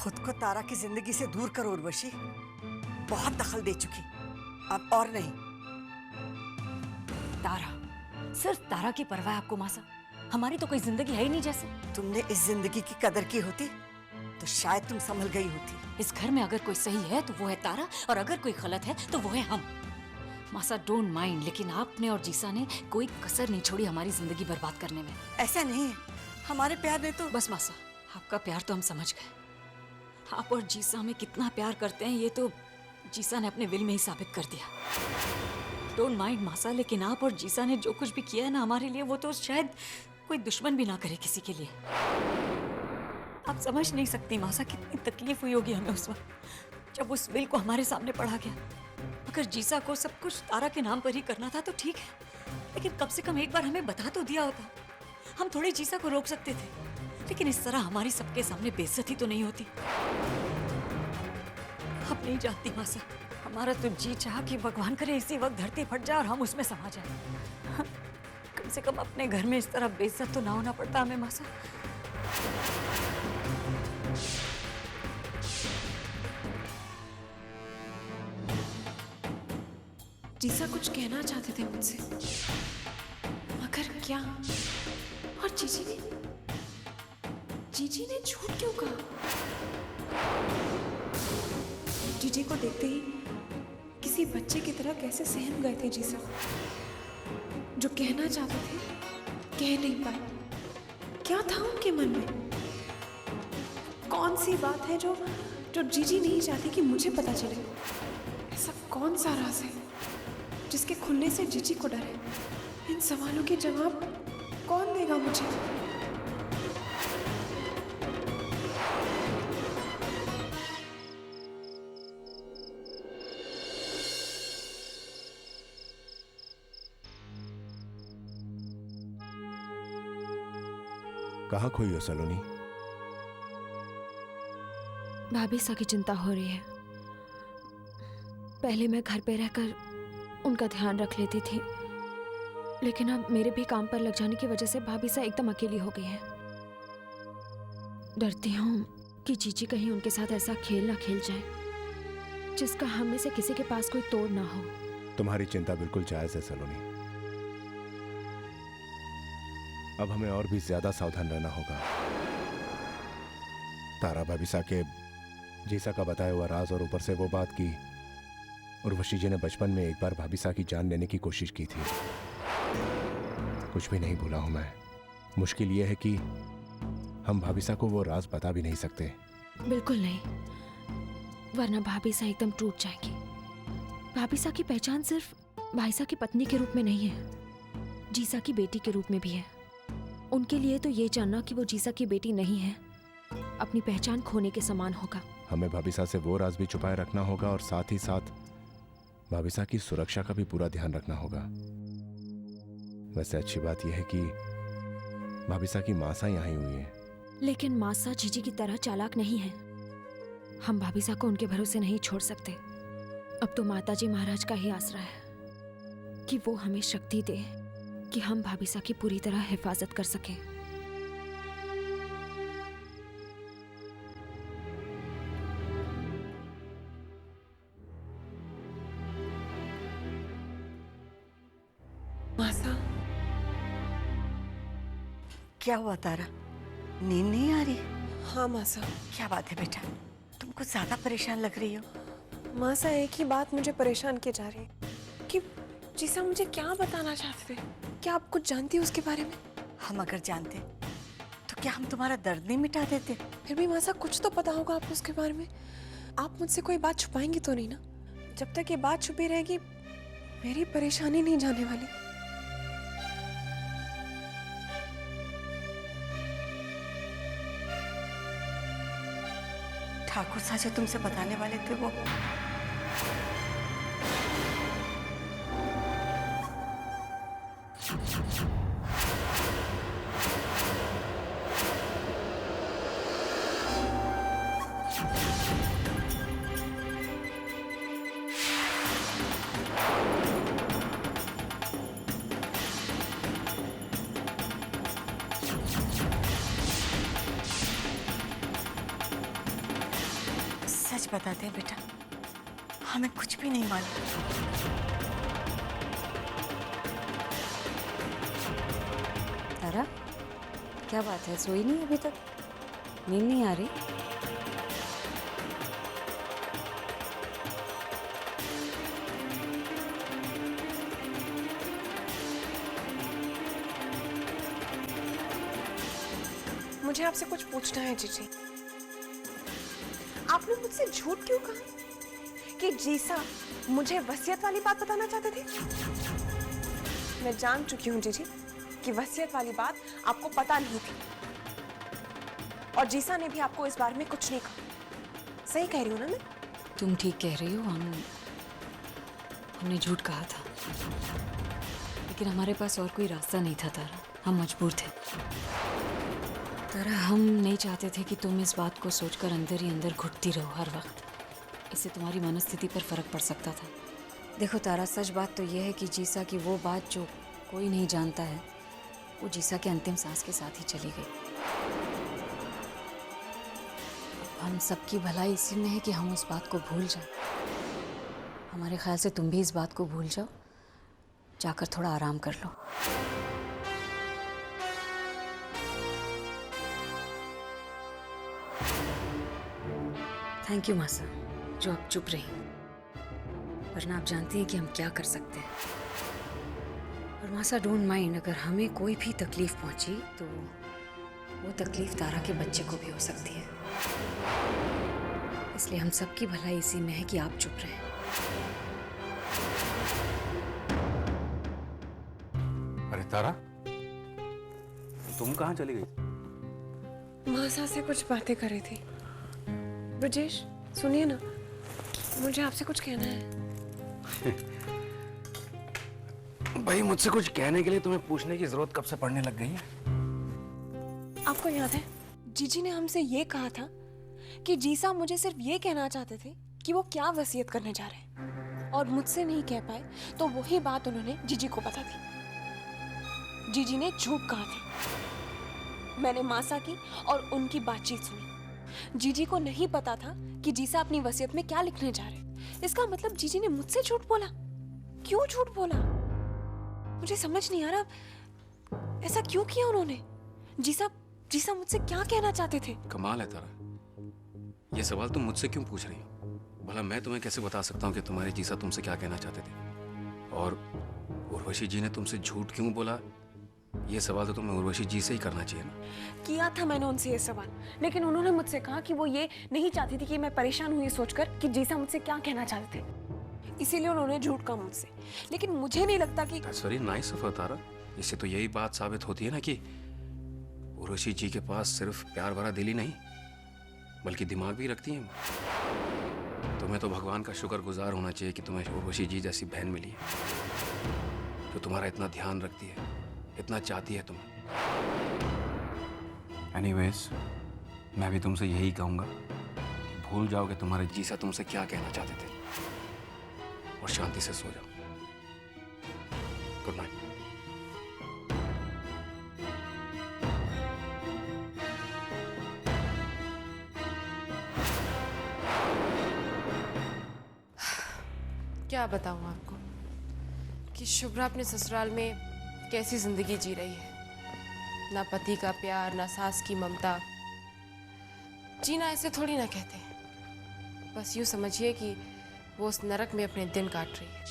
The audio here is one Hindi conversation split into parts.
खुद को तारा की जिंदगी से दूर करो उर्वशी। बहुत दखल दे चुकी, अब और नहीं। तारा, सिर्फ तारा की परवाह है आपको मासा? हमारी तो कोई जिंदगी है ही नहीं जैसे। तुमने इस जिंदगी की कदर की होती तो शायद तुम संभल गई होती। इस घर में अगर कोई सही है तो वो है तारा, और अगर कोई गलत है तो वो है हम। मासा डोंट माइंड, लेकिन आपने और जीसा ने कोई कसर नहीं छोड़ी हमारी जिंदगी बर्बाद करने में। ऐसा नहीं है, हमारे प्यार ने तो। बस मासा, आपका प्यार तो हम समझ गए। आप और जीसा हमें कितना प्यार करते हैं ये तो जीसा ने अपने विल में ही साबित कर दिया। डोंट माइंड मासा, लेकिन आप और जीसा ने जो कुछ भी किया है ना हमारे लिए, वो तो शायद कोई दुश्मन भी ना करे किसी के लिए। आप समझ नहीं सकती मासा कितनी तकलीफ हुई होगी हमें उस वक्त जब उस विल को हमारे सामने पढ़ा गया। अगर जीसा को सब कुछ तारा के नाम पर ही करना था तो ठीक है, लेकिन कम से कम एक बार हमें बता तो दिया होता। हम थोड़ी जीसा को रोक सकते थे, लेकिन इस तरह हमारी सबके सामने बेइज्जती तो नहीं होती। अब नहीं जानती मासा, हमारा तो जी चाहा कि भगवान करे इसी वक्त धरती फट जाए और हम उसमें समा जाए। कम से कम अपने घर में इस तरह बेइज्जत तो ना होना पड़ता हमें मासा। जीसा कुछ कहना चाहते थे मुझसे, मगर क्या? और जीजी ने झूठ क्यों कहा? जीजी को देखते ही किसी बच्चे की तरह कैसे सहम गए थे जीसा। जो कहना चाहते थे कह नहीं पाए। क्या था उनके मन में? कौन सी बात है जो जीजी नहीं चाहती कि मुझे पता चले? ऐसा कौन सा राज है जिसके खुलने से जीजी को डर है? इन सवालों के जवाब कौन देगा मुझे? कहाँ खोई हो सलोनी? भाभी सा की चिंता हो रही है। पहले मैं घर पे रहकर उनका ध्यान रख लेती थी, लेकिन अब मेरे भी काम पर लग जाने की वजह से भाभी सा एकदम अकेली हो गई है। डरती हूँ कि जीजी कहीं उनके साथ ऐसा खेल ना खेल जाए जिसका हम में से किसी के पास कोई तोड़ ना हो। तुम्हारी चिंता बिल्कुल जायज है सलोनी। अब हमें और भी ज्यादा सावधान रहना होगा। तारा भाभीसा के जीसा का बताया हुआ राज और ऊपर से वो बात की उर्वशी जी ने बचपन में एक बार भाभीसा की जान लेने की कोशिश की थी। कुछ भी नहीं भूला हूं मैं। मुश्किल यह है कि हम भाभीसा को वो राज बता भी नहीं सकते। बिल्कुल नहीं, वरना भाभीसा एकदम टूट जाएगी। भाभीसा की पहचान सिर्फ भाईसा की पत्नी के रूप में नहीं है, जीसा की बेटी के रूप में भी है। उनके लिए तो ये जानना कि वो जीसा की बेटी नहीं है अपनी पहचान खोने के समान होगा। हमें भाभीसा से वो राज भी छुपाए रखना होगा और साथ ही साथ भाभीसा की सुरक्षा का भी पूरा ध्यान रखना होगा। वैसे अच्छी बात यह है कि भाभीसा की मासा यहाँ ही हुई है। लेकिन मासा जीजी की तरह चालाक नहीं है। हम भाभीसा को उनके भरोसे नहीं छोड़ सकते। अब तो माताजी महाराज का ही आसरा है कि वो हमें शक्ति दे कि हम भाभीसा की पूरी तरह हिफाजत कर सकें। मासा, क्या हुआ तारा? नींद नहीं आ रही? हाँ मासा। क्या बात है बेटा, तुम कुछ ज्यादा परेशान लग रही हो। मासा, एक ही बात मुझे परेशान की जा रही है कि जीसा मुझे क्या बताना चाहते थे। क्या आप कुछ जानती हो उसके बारे में? हम अगर जानते तो क्या हम तुम्हारा दर्द नहीं मिटा देते? फिर भी मासा, कुछ तो पता होगा आपको उसके बारे में। आप मुझसे कोई बात छुपाएंगी तो नहीं ना? जब तक ये बात छुपी रहेगी मेरी परेशानी नहीं जाने वाली। ठाकुर साहब जो तुमसे बताने वाले थे वो सच बता दे बेटा, हमें कुछ भी नहीं मालूम। तारा, क्या बात है, सोई नहीं अभी तक? नींद नहीं आ रही? मुझे आपसे कुछ पूछना है जीजी। आपने मुझसे झूठ क्यों कहा कि जीसा मुझे वसीयत वाली बात बताना चाहते थे? मैं जान चुकी हूँ जीजी कि वसीयत वाली बात आपको पता नहीं थी, और जीसा ने भी आपको इस बारे में कुछ नहीं कहा। सही कह रही हूँ ना मैं? तुम ठीक कह रही हो, हमने झूठ कहा था, लेकिन हमारे पास और कोई रास्ता नहीं था तारा, हम मजबूर थे। तारा, हम नहीं चाहते थे कि तुम इस बात को सोचकर अंदर ही अंदर घुटती रहो हर वक्त। इससे तुम्हारी मनस्थिति पर फर्क पड़ सकता था। देखो तारा, सच बात तो यह है कि जीसा की वो बात जो कोई नहीं जानता है, वो जीसा के अंतिम सांस के साथ ही चली गई। अब हम सबकी भलाई इसी में है कि हम उस बात को भूल जाएं। हमारे ख्याल से तुम भी इस बात को भूल जाओ, जाकर थोड़ा आराम कर लो। थैंक यू मासा, जो आप चुप रही, वरना आप जानती हैं कि हम क्या कर सकते हैं। और मासा, डोंट माइंड, अगर हमें कोई भी तकलीफ पहुंची तो वो तकलीफ तारा के बच्चे को भी हो सकती है। इसलिए हम सबकी भलाई इसी में है कि आप चुप रहें। अरे तारा, तुम कहाँ चली गई? मासा से कुछ बातें कर रही थी। ब्रजेश, सुनिए ना, मुझे आपसे कुछ कहना है। भाई, मुझसे कुछ कहने के लिए तुम्हें पूछने की जरूरत कब से पड़ने लग गई है? आपको याद है जीजी ने हमसे ये कहा था कि जीसा मुझे सिर्फ ये कहना चाहते थे कि वो क्या वसीयत करने जा रहे हैं, और मुझसे नहीं कह पाए, तो वही बात उन्होंने जीजी को पता थी। जीजी ने झूठ कहा था। मैंने मासा की और उनकी बातचीत सुनी। जीजी को नहीं पता था कि जीसा अपनी वसीयत में क्या लिखने जा रहे हैं। इसका मतलब जीजी ने मुझसे झूठ बोला। क्यों झूठ बोला? मुझे समझ नहीं आ रहा, ऐसा क्यों किया उन्होंने? जीसा मुझसे क्या कहना चाहते थे? कमाल है तारा, ये सवाल तुम मुझसे क्यों पूछ रही हो? भला मैं तुम्हें कैसे बता सकता हूँ कि तुम्हारे जीसा तुमसे क्या कहना चाहते थे? और उर्वशी जी ने तुमसे झूठ क्यों बोला, ये सवाल तो तुम्हें उर्वशी जी से ही करना चाहिए ना। किया था मैंने उनसे ये सवाल, लेकिन उन्होंने मुझसे कहा कि वो ये नहीं चाहती थी कि मैं परेशान हुई सोचकर कि जीसा मुझसे क्या कहना चाहते थे, इसीलिए उन्होंने झूठ कहा मुझसे। लेकिन मुझे नहीं लगता कि That's very nice of her, तारा। इससे तो यही बात साबित होती है ना कि उर्वशी जी के पास सिर्फ प्यार भरा दिल ही नहीं, बल्कि दिमाग भी रखती हैं। तुम्हें तो भगवान का शुक्रगुजार होना चाहिए कि तुम्हें उर्वशी जी जैसी बहन मिली है, जो तुम्हारा इतना ध्यान रखती है, इतना चाहती है तुम्हें। एनीवेज, मैं भी तुमसे यही कहूंगा, भूल जाओ कि तुम्हारे जीसा तुमसे क्या कहना चाहते थे, और शांति से सो जाओ। Good night. क्या बताऊं आपको कि शुभ्रा अपने ससुराल में कैसी जिंदगी जी रही है। ना पति का प्यार, ना सास की ममता। जीना ऐसे थोड़ी ना कहते हैं। बस यूं समझिए कि वो उस नरक में अपने दिन काट रही है।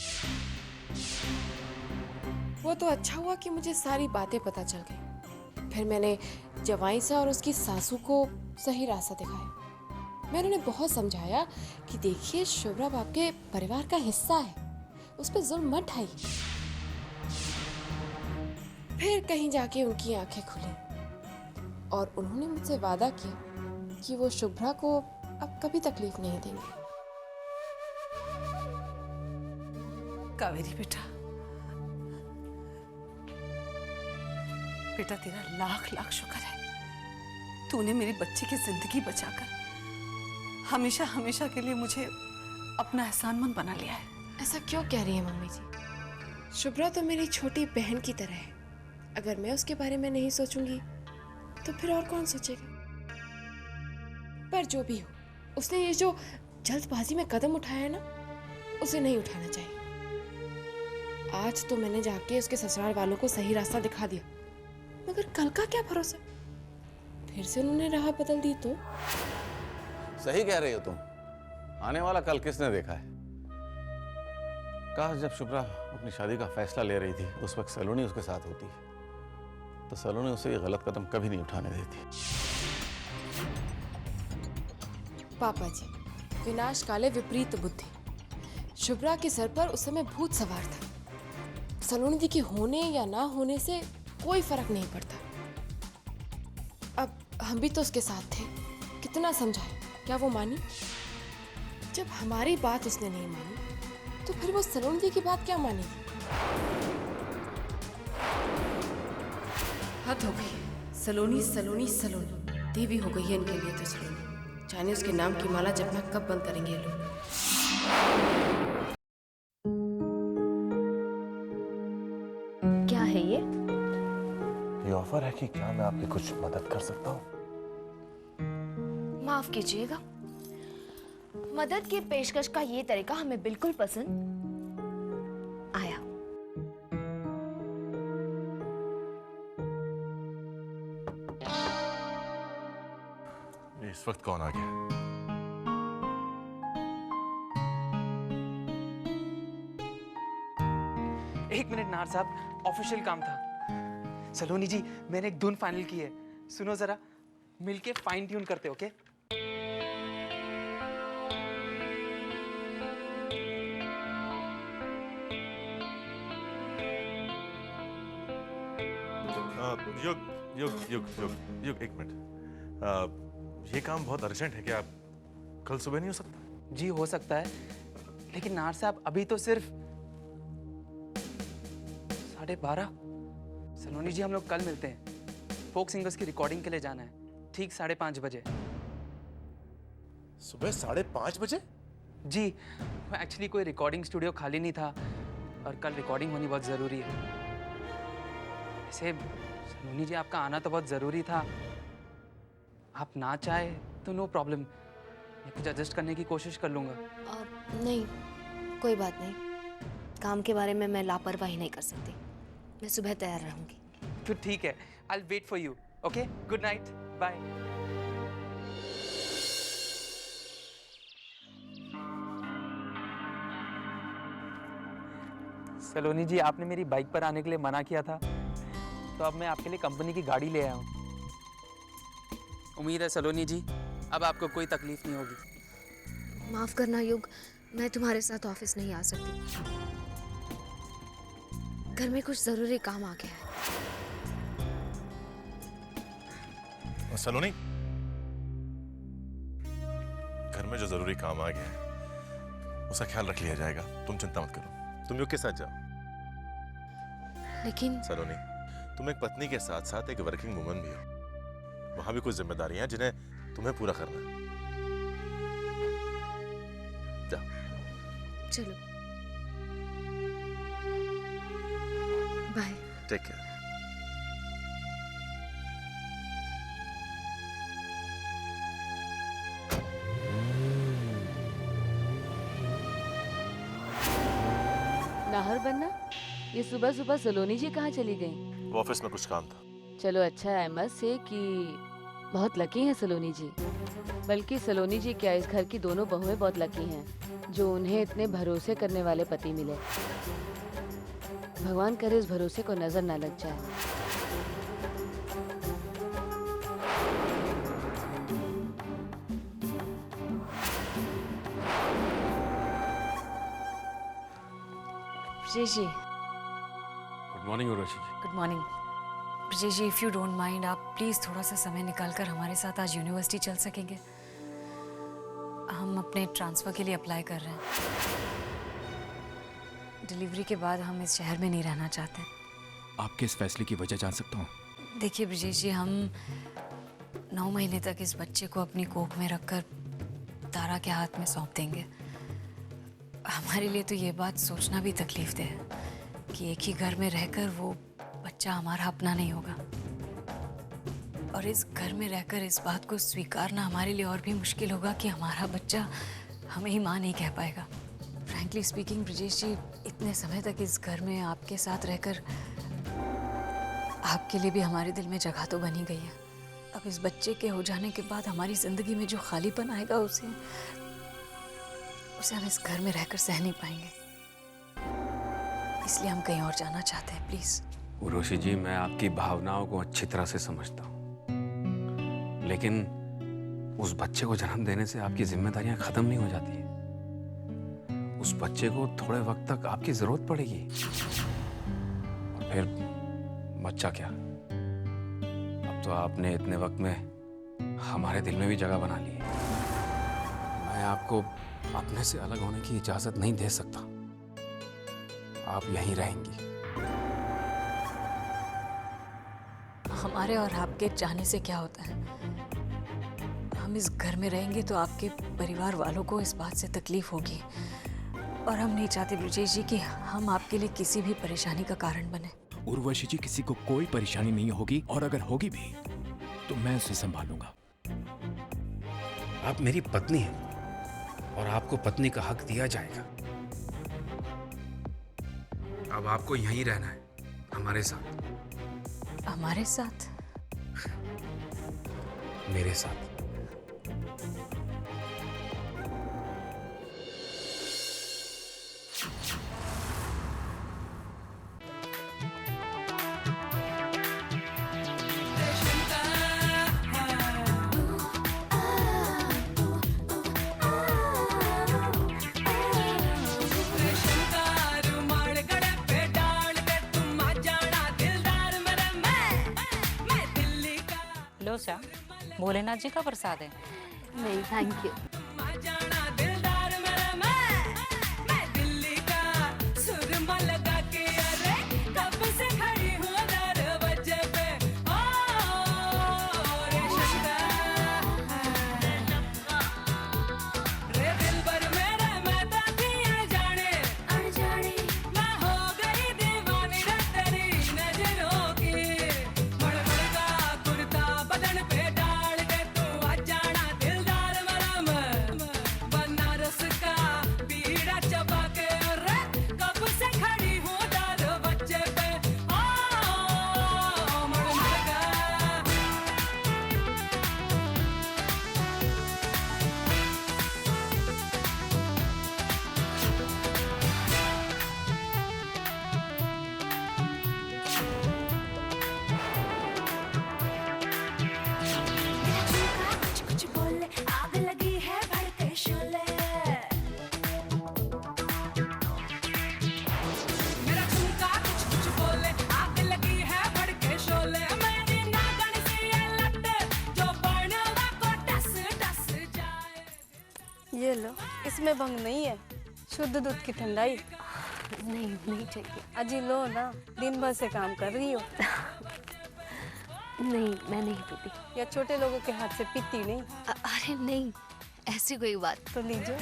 वो तो अच्छा हुआ कि मुझे सारी बातें पता चल गई। फिर मैंने जवाई सा और उसकी सासू को सही रास्ता दिखाया। मैंने उन्हें बहुत समझाया कि देखिए, शुभ्रा आपके परिवार का हिस्सा है, उस पर जुल्म मत ढाइए। फिर कहीं जाके उनकी आंखें खुली और उन्होंने मुझसे वादा किया कि वो शुभ्रा को अब कभी तकलीफ नहीं देंगे। कावेरी बेटा, बेटा तेरा लाख लाख शुक्र है, तूने मेरी बच्ची की जिंदगी बचाकर हमेशा हमेशा के लिए मुझे अपना एहसानमंद बना लिया है। ऐसा क्यों कह रही है मम्मी जी? शुभ्रा तो मेरी छोटी बहन की तरह है। अगर मैं उसके बारे में नहीं सोचूंगी तो फिर और कौन सोचेगा? पर जो भी हो, उसने ये जो जल्दबाजी में कदम उठाया ना, उसे नहीं उठाना चाहिए। आज तो मैंने जाके उसके ससुराल वालों को सही रास्ता दिखा दिया, मगर कल का क्या भरोसा, फिर से उन्होंने राह बदल दी तो। सही कह रही हो तुम, आने वाला कल किसने देखा है। काश जब शुभ्रा अपनी शादी का फैसला ले रही थी उस वक्त सलोनी उसके साथ होती, तो सलोनी उसे ये गलत कदम कभी नहीं उठाने देती। पापा जी, विनाश काले विपरीत बुद्धि। शुभ्रा के सर पर उस समय भूत सवार था। सलोनी दी के होने या ना होने से कोई फर्क नहीं पड़ता। अब हम भी तो उसके साथ थे, कितना समझाए, क्या वो मानी? जब हमारी बात उसने नहीं मानी तो फिर वो सलोनी दी की बात क्या मानेगी? हद हो गई। सलोनी सलोनी सलोनी देवी हो गई है इनके लिए तो सलोनी। जाने उसके नाम की माला जपना कब बंद करेंगे ये लोग। क्या है ये? ये ऑफर है कि क्या मैं आपकी कुछ मदद कर सकता हूँ? माफ कीजिएगा, मदद की पेशकश का ये तरीका हमें बिल्कुल पसंद आया। इस वक्त कौन आ गया? एक मिनट नार साहब, ऑफिशियल काम था। सलोनी जी, मैंने एक धुन फाइनल की है, सुनो जरा, मिलके फाइन ट्यून करते, ओके? युग युग युग युग युग, एक मिनट। ये काम बहुत अर्जेंट है, क्या कल सुबह नहीं हो सकता? जी हो सकता है, लेकिन नार साहब अभी तो सिर्फ 12:30। सलोनी जी, हम लोग कल मिलते हैं। फोक सिंगर्स की रिकॉर्डिंग के लिए जाना है, ठीक 5:30 बजे। सुबह 5:30 बजे? जी, एक्चुअली कोई रिकॉर्डिंग स्टूडियो खाली नहीं था और कल रिकॉर्डिंग होनी बहुत ज़रूरी है। वैसे सलोनी जी, आपका आना तो बहुत ज़रूरी था। आप ना चाहे तो नो प्रॉब्लम, मैं कुछ एडजस्ट करने की कोशिश कर लूँगा। नहीं, कोई बात नहीं। काम के बारे में मैं लापरवाही नहीं कर सकती। मैं सुबह तैयार रहूंगी। तो ठीक है, I'll wait for you. Okay? Good night. Bye. सलोनी जी, आपने मेरी बाइक पर आने के लिए मना किया था, तो अब मैं आपके लिए कंपनी की गाड़ी ले आया हूँ। उम्मीद है सलोनी जी, अब आपको कोई तकलीफ नहीं होगी। माफ करना युग, मैं तुम्हारे साथ ऑफिस नहीं आ सकती। घर में कुछ जरूरी काम आ गया है। सलोनी, घर में जो जरूरी काम आ गया है उसका ख्याल रख लिया जाएगा, तुम चिंता मत करो। तुम युग के साथ जाओ। लेकिन सलोनी, तुम एक पत्नी के साथ साथ एक वर्किंग वुमन भी हो, वहां भी कुछ जिम्मेदारियां हैं जिन्हें तुम्हें पूरा करना है। जाओ। चलो, बाय। Take care. नाहर बन्ना, ये सुबह सुबह सलोनी जी कहाँ चली गई? वो ऑफिस में कुछ काम था। चलो अच्छा है अहमद से कि बहुत लकी हैं सलोनी जी। बल्कि सलोनी जी क्या, इस घर की दोनों बहुएं बहुत लकी हैं जो उन्हें इतने भरोसे करने वाले पति मिले। भगवान करे इस भरोसे को नजर ना लग जाए। Brajesh ji, good morning Urvashi ji. Good morning. Brajesh ji, if you don't mind, आप प्लीज़ थोड़ा सा समय निकाल कर हमारे साथ आज यूनिवर्सिटी चल सकेंगे? हम अपने ट्रांसफ़र के लिए अप्लाई कर रहे हैं। डिलीवरी के बाद हम इस शहर में नहीं रहना चाहते। आपके इस फैसले की वजह जान सकता हूँ? देखिए ब्रजेश जी, हम 9 महीने तक इस बच्चे को अपनी कोख में रखकर तारा के हाथ में सौंप देंगे। हमारे लिए तो ये बात सोचना भी तकलीफ दे है कि एक ही घर में रहकर वो बच्चा हमारा अपना नहीं होगा, और इस घर में रहकर इस बात को स्वीकारना हमारे लिए और भी मुश्किल होगा कि हमारा बच्चा हमें ही माँ नहीं कह पाएगा। फ्रैंकली स्पीकिंग ब्रिजेश जी, इतने समय तक इस घर में आपके साथ रहकर आपके लिए भी हमारे दिल में जगह तो बनी गई है। अब इस बच्चे के हो जाने के बाद हमारी जिंदगी में जो खालीपन आएगा उसे हम इस घर में रहकर सह नहीं पाएंगे। इसलिए हम कहीं और जाना चाहते हैं, प्लीज। उर्वशी जी, मैं आपकी भावनाओं को अच्छी तरह से समझता हूँ, लेकिन उस बच्चे को जन्म देने से आपकी जिम्मेदारियां खत्म नहीं हो जाती है। उस बच्चे को थोड़े वक्त तक आपकी जरूरत पड़ेगी, और फिर बच्चा क्या, अब तो आपने इतने वक्त में हमारे दिल में भी जगह बना ली है। मैं आपको अपने से अलग होने की इजाजत नहीं दे सकता। आप यहीं रहेंगी। हमारे और आपके जाने से क्या होता है? हम इस घर में रहेंगे तो आपके परिवार वालों को इस बात से तकलीफ होगी, और हम नहीं चाहते ब्रिजेश जी कि हम आपके लिए किसी भी परेशानी का कारण बने। उर्वशी जी, किसी को कोई परेशानी नहीं होगी, और अगर होगी भी तो मैं उसे संभालूंगा। आप मेरी पत्नी हैं और आपको पत्नी का हक दिया जाएगा। अब आपको यहीं रहना है हमारे साथ। हमारे साथ? मेरे साथ। लो सा, भोलेनाथ जी का प्रसाद है। नहीं, थैंक यू। ये लो, इसमें भंग नहीं है, शुद्ध दूध की ठंडाई। नहीं, नहीं चाहिए। अजी लो ना, दिन भर से काम कर रही हो। नहीं, मैं नहीं पीती। या छोटे लोगों के हाथ से पीती नहीं? अरे नहीं, ऐसी कोई बात। तो लीजिए।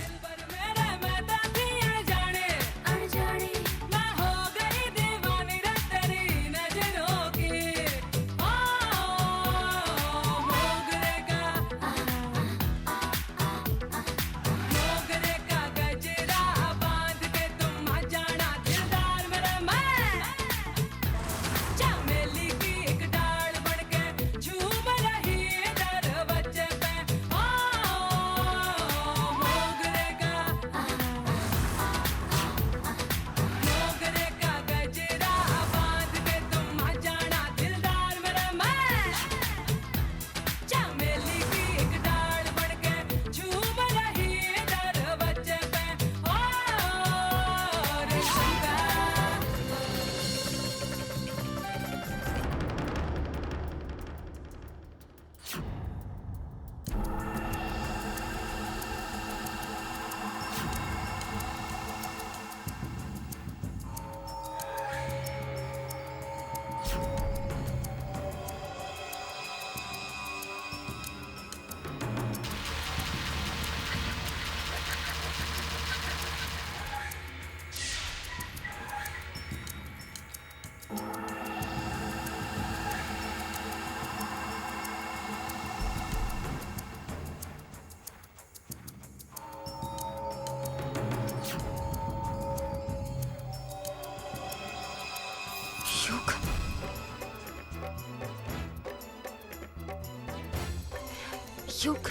युग,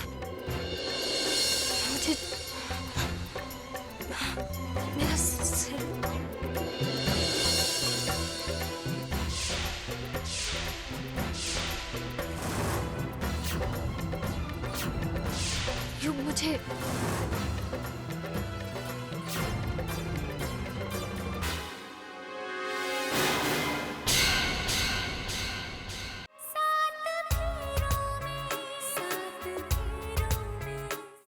मुझे मेरा सिर, युग मुझे